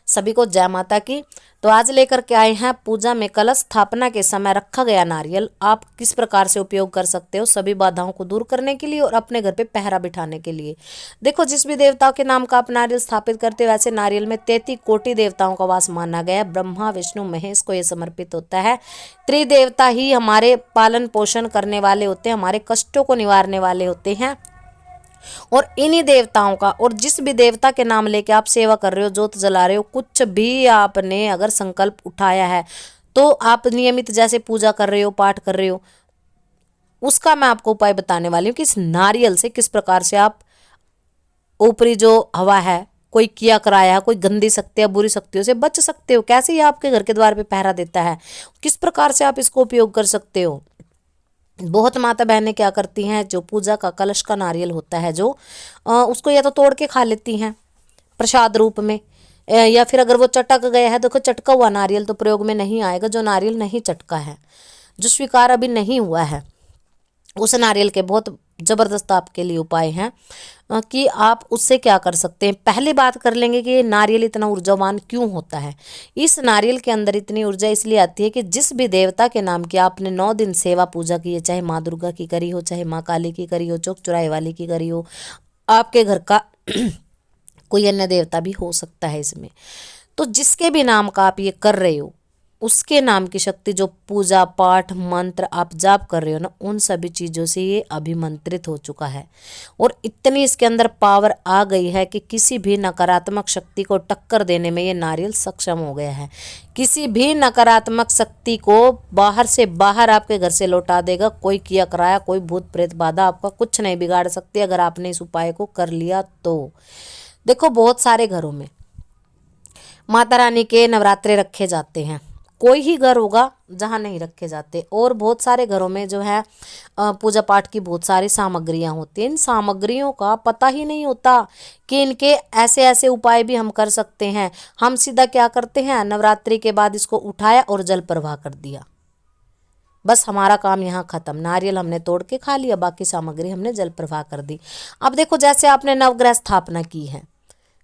सभी को जय माता की। तो आज लेकर के आए हैं पूजा में कलश स्थापना के समय रखा गया नारियल आप किस प्रकार से उपयोग कर सकते हो सभी बाधाओं को दूर करने के लिए और अपने घर पे पहरा बिठाने के लिए। देखो, जिस भी देवता के नाम का आप नारियल स्थापित करते हो, वैसे नारियल में 33 कोटि देवताओं का वास माना गया है। ब्रह्मा विष्णु महेश को ये समर्पित होता है। त्रिदेवता ही हमारे पालन पोषण करने वाले होते हैं, हमारे कष्टों को निवारने वाले होते हैं। और इन्हीं देवताओं का, और जिस भी देवता के नाम लेके आप सेवा कर रहे हो, जोत जला रहे हो, कुछ भी आपने अगर संकल्प उठाया है तो आप नियमित जैसे पूजा कर रहे हो, पाठ कर रहे हो, उसका मैं आपको उपाय बताने वाली हूँ कि इस नारियल से किस प्रकार से आप ऊपरी जो हवा है, कोई किया कराया है, कोई गंदी शक्तियां बुरी शक्तियों से बच सकते हो। कैसे ये आपके घर के द्वार पे पहरा देता है, किस प्रकार से आप इसको उपयोग कर सकते हो। बहुत माता बहनें क्या करती हैं, जो पूजा का कलश का नारियल होता है जो उसको या तो तोड़ के खा लेती हैं प्रसाद रूप में, या फिर अगर वो चटक गया है, देखो चटका हुआ नारियल तो प्रयोग में नहीं आएगा। जो नारियल नहीं चटका है, जो स्वीकार अभी नहीं हुआ है, उस नारियल के बहुत ज़बरदस्त आपके लिए उपाय हैं कि आप उससे क्या कर सकते हैं। पहली बात कर लेंगे कि ये नारियल इतना ऊर्जावान क्यों होता है। इस नारियल के अंदर इतनी ऊर्जा इसलिए आती है कि जिस भी देवता के नाम की आपने 9 दिन सेवा पूजा की है, चाहे माँ दुर्गा की करी हो, चाहे माँ काली की करी हो, चौक चौराहे वाली की करी हो, आपके घर का कोई अन्य देवता भी हो सकता है इसमें, तो जिसके भी नाम का आप ये कर रहे हो, उसके नाम की शक्ति, जो पूजा पाठ मंत्र आप जाप कर रहे हो ना, उन सभी चीज़ों से ये अभिमंत्रित हो चुका है। और इतनी इसके अंदर पावर आ गई है कि किसी भी नकारात्मक शक्ति को टक्कर देने में ये नारियल सक्षम हो गया है। किसी भी नकारात्मक शक्ति को बाहर से बाहर आपके घर से लौटा देगा। कोई किया कराया, कोई भूत प्रेत बाधा आपका कुछ नहीं बिगाड़ सकती अगर आपने इस उपाय को कर लिया तो। देखो, बहुत सारे घरों में माता रानी के नवरात्रे रखे जाते हैं, कोई ही घर होगा जहाँ नहीं रखे जाते। और बहुत सारे घरों में जो है पूजा पाठ की बहुत सारी सामग्रियाँ होती हैं। इन सामग्रियों का पता ही नहीं होता कि इनके ऐसे ऐसे उपाय भी हम कर सकते हैं। हम सीधा क्या करते हैं, नवरात्रि के बाद इसको उठाया और जल प्रवाह कर दिया, बस हमारा काम यहाँ खत्म। नारियल हमने तोड़ के खा लिया, बाकी सामग्री हमने जल प्रवाह कर दी। अब देखो, जैसे आपने नवग्रह स्थापना की है,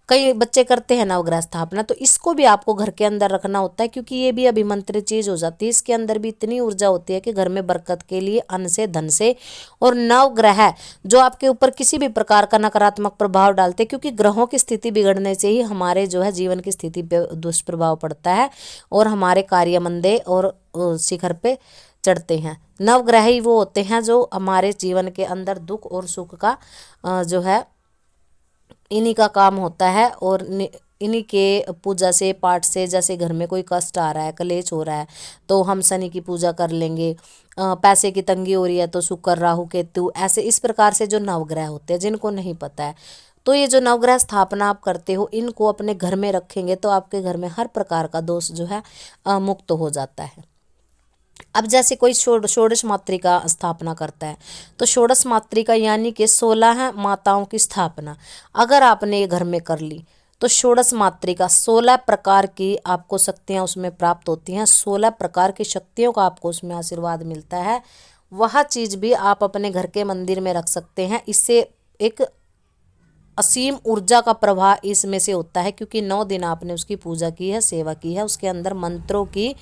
कई बच्चे करते हैं नवग्रह स्थापना, तो इसको भी आपको घर के अंदर रखना होता है, क्योंकि ये भी अभिमंत्रित चीज हो जाती है। इसके अंदर भी इतनी ऊर्जा होती है कि घर में बरकत के लिए, अन्न से, धन से। और नवग्रह जो आपके ऊपर किसी भी प्रकार का नकारात्मक प्रभाव डालते हैं, क्योंकि ग्रहों की स्थिति बिगड़ने से ही हमारे जो है जीवन की स्थिति पे दुष्प्रभाव पड़ता है और हमारे कार्य मंदे और शिखर पे चढ़ते हैं। नवग्रह ही वो होते हैं जो हमारे जीवन के अंदर दुख और सुख का जो है इन्हीं का काम होता है। और इन्हीं के पूजा से, पाठ से, जैसे घर में कोई कष्ट आ रहा है, कलेश हो रहा है, तो हम शनि की पूजा कर लेंगे। पैसे की तंगी हो रही है तो शुक्र, राहु, केतु, ऐसे इस प्रकार से जो नवग्रह होते हैं, जिनको नहीं पता है, तो ये जो नवग्रह स्थापना आप करते हो, इनको अपने घर में रखेंगे तो आपके घर में हर प्रकार का दोष जो है मुक्त हो जाता है। अब जैसे कोई षोडश मातृका स्थापना करता है, तो षोडश मातृका यानी कि 16 माताओं की स्थापना अगर आपने ये घर में कर ली, तो षोडश मातृका 16 प्रकार की आपको शक्तियाँ उसमें प्राप्त होती हैं। 16 प्रकार की शक्तियों का आपको उसमें आशीर्वाद मिलता है। वह चीज़ भी आप अपने घर के मंदिर में रख सकते हैं। इससे एक असीम ऊर्जा का प्रवाह इसमें से होता है, क्योंकि 9 दिन आपने उसकी पूजा की है, सेवा की है, उसके अंदर मंत्रों की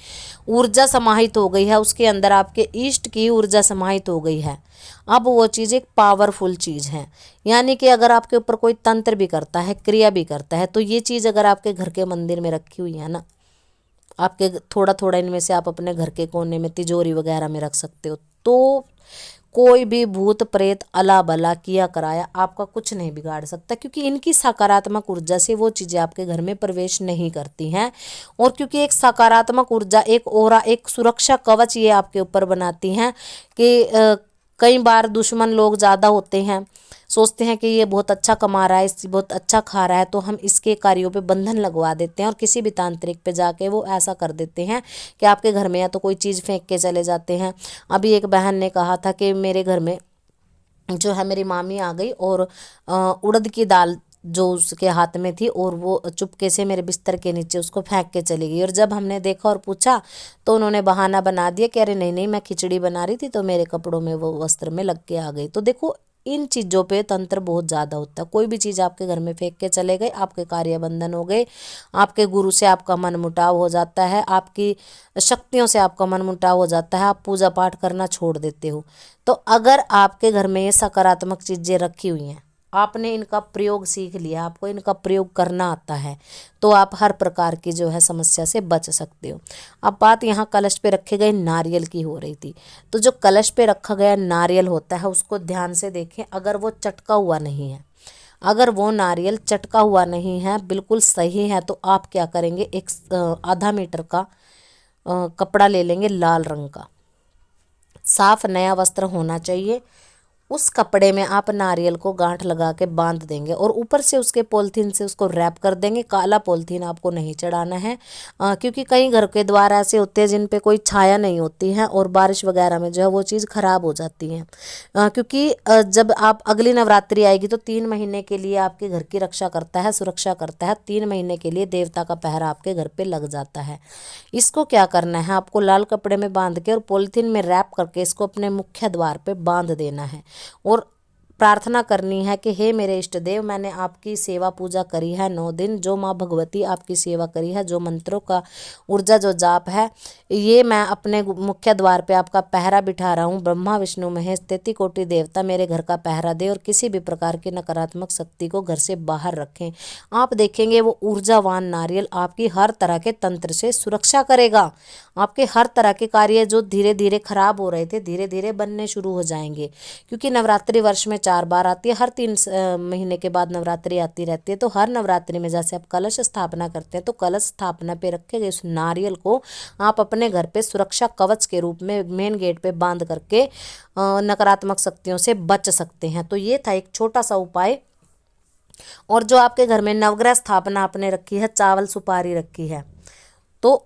ऊर्जा समाहित हो गई है, उसके अंदर आपके इष्ट की ऊर्जा समाहित हो गई है। अब वो चीज़ एक पावरफुल चीज़ है, यानी कि अगर आपके ऊपर कोई तंत्र भी करता है, क्रिया भी करता है, तो ये चीज़ अगर आपके घर के मंदिर में रखी हुई है ना, आपके थोड़ा थोड़ा इनमें से आप अपने घर के कोने में, तिजोरी वगैरह में रख सकते हो, तो कोई भी भूत प्रेत अला बला किया कराया आपका कुछ नहीं बिगाड़ सकता, क्योंकि इनकी सकारात्मक ऊर्जा से वो चीज़ें आपके घर में प्रवेश नहीं करती हैं। और क्योंकि एक सकारात्मक ऊर्जा, एक ओरा, एक सुरक्षा कवच ये आपके ऊपर बनाती हैं कि कई बार दुश्मन लोग ज़्यादा होते हैं, सोचते हैं कि ये बहुत अच्छा कमा रहा है, बहुत अच्छा खा रहा है, तो हम इसके कार्यों पे बंधन लगवा देते हैं और किसी भी तांत्रिक पे जाके वो ऐसा कर देते हैं कि आपके घर में या तो कोई चीज़ फेंक के चले जाते हैं। अभी एक बहन ने कहा था कि मेरे घर में जो है मेरी मामी आ गई और उड़द की दाल जो उसके हाथ में थी, और वो चुपके से मेरे बिस्तर के नीचे उसको फेंक के चली गई। और जब हमने देखा और पूछा तो उन्होंने बहाना बना दिया कि अरे नहीं नहीं, मैं खिचड़ी बना रही थी तो मेरे कपड़ों में वो वस्त्र में लग के आ गई। तो देखो, इन चीज़ों पे तंत्र बहुत ज़्यादा होता है। कोई भी चीज़ आपके घर में फेंक के चले गए, आपके कार्य बंधन हो गए, आपके गुरु से आपका मन मुटाव हो जाता है, आपकी शक्तियों से आपका मन मुटाव हो जाता है, आप पूजा पाठ करना छोड़ देते हो। तो अगर आपके घर में ये सकारात्मक चीज़ें रखी हुई हैं, आपने इनका प्रयोग सीख लिया, आपको इनका प्रयोग करना आता है, तो आप हर प्रकार की जो है समस्या से बच सकते हो। अब बात यहाँ कलश पे रखे गए नारियल की हो रही थी। तो जो कलश पे रखा गया नारियल होता है उसको ध्यान से देखें। अगर वो चटका हुआ नहीं है, अगर वो नारियल चटका हुआ नहीं है, बिल्कुल सही है, तो आप क्या करेंगे, एक आधा मीटर का कपड़ा ले लेंगे लाल रंग का। साफ नया वस्त्र होना चाहिए। उस कपड़े में आप नारियल को गांठ लगा के बांध देंगे और ऊपर से उसके पॉलीथीन से उसको रैप कर देंगे। काला पॉलीथीन आपको नहीं चढ़ाना है, क्योंकि कई घर के द्वार ऐसे होते हैं जिन पे कोई छाया नहीं होती है और बारिश वगैरह में जो है वो चीज़ खराब हो जाती है। क्योंकि जब आप अगली नवरात्रि आएगी तो 3 महीने के लिए आपके घर की रक्षा करता है, सुरक्षा करता है। 3 महीने के लिए देवता का पहरा आपके घर पे लग जाता है। इसको क्या करना है, आपको लाल कपड़े में बांध के और पॉलीथीन में रैप करके इसको अपने मुख्य द्वार पे बांध देना है और प्रार्थना करनी है कि हे मेरे इष्ट देव, मैंने आपकी सेवा पूजा करी है 9 दिन, जो माँ भगवती आपकी सेवा करी है, जो मंत्रों का ऊर्जा जो जाप है, ये मैं अपने मुख्य द्वार पे आपका पहरा बिठा रहा हूँ। ब्रह्मा विष्णु महेश 33 कोटि देवता मेरे घर का पहरा दे और किसी भी प्रकार की नकारात्मक शक्ति को घर से बाहर रखें। आप देखेंगे वो ऊर्जावान नारियल आपकी हर तरह के तंत्र से सुरक्षा करेगा। आपके हर तरह के कार्य जो धीरे धीरे खराब हो रहे थे, धीरे धीरे बनने शुरू हो जाएंगे। क्योंकि नवरात्रि वर्ष में 4 बार आती है, हर 3 महीने के बाद नवरात्रि आती रहती है। तो हर नवरात्रि में जैसे आप कलश स्थापना करते हैं, तो कलश स्थापना पे रखे गए उस नारियल को आप अपने घर पे सुरक्षा कवच के रूप में मेन गेट पे बांध करके नकारात्मक शक्तियों से बच सकते हैं। तो ये था एक छोटा सा उपाय। और जो आपके घर में नवग्रह स्थापना आपने रखी है, चावल सुपारी रखी है, तो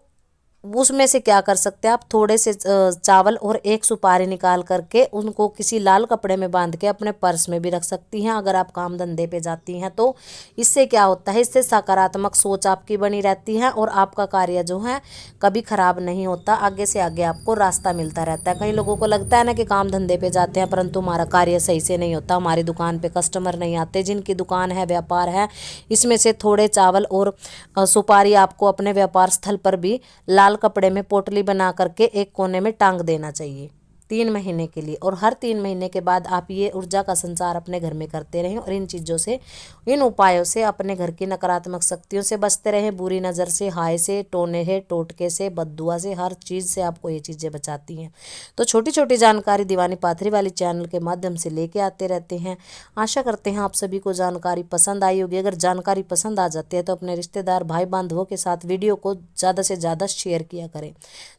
उसमें से क्या कर सकते हैं आप, थोड़े से चावल और एक सुपारी निकाल करके उनको किसी लाल कपड़े में बांध के अपने पर्स में भी रख सकती हैं अगर आप काम धंधे पे जाती हैं। तो इससे क्या होता है, इससे सकारात्मक सोच आपकी बनी रहती है और आपका कार्य जो है कभी खराब नहीं होता, आगे से आगे आपको रास्ता मिलता रहता है। कई लोगों को लगता है ना कि काम धंधे पे जाते हैं परंतु हमारा कार्य सही से नहीं होता, हमारी दुकान पे कस्टमर नहीं आते। जिनकी दुकान है, व्यापार है, इसमें से थोड़े चावल और सुपारी आपको अपने व्यापार स्थल पर भी लाल कपड़े में पोटली बना करके एक कोने में टांग देना चाहिए 3 महीने के लिए। और हर 3 महीने के बाद आप ये ऊर्जा का संचार अपने घर में करते रहें और इन चीज़ों से, इन उपायों से अपने घर की नकारात्मक शक्तियों से बचते रहें। बुरी नज़र से, हाय से, टोने है, टोटके से, बद्दुआ से, हर चीज़ से आपको ये चीज़ें बचाती हैं। तो छोटी छोटी जानकारी दीवानी पाथरी वाली चैनल के माध्यम से लेके आते रहते हैं। आशा करते हैं आप सभी को जानकारी पसंद आई होगी। अगर जानकारी पसंद आ जाती है तो अपने रिश्तेदार, भाई बांधवों के साथ वीडियो को ज़्यादा से ज़्यादा शेयर किया करें।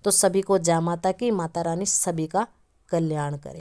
तो सभी को जय माता की, माता रानी सभी का कल्याण करे।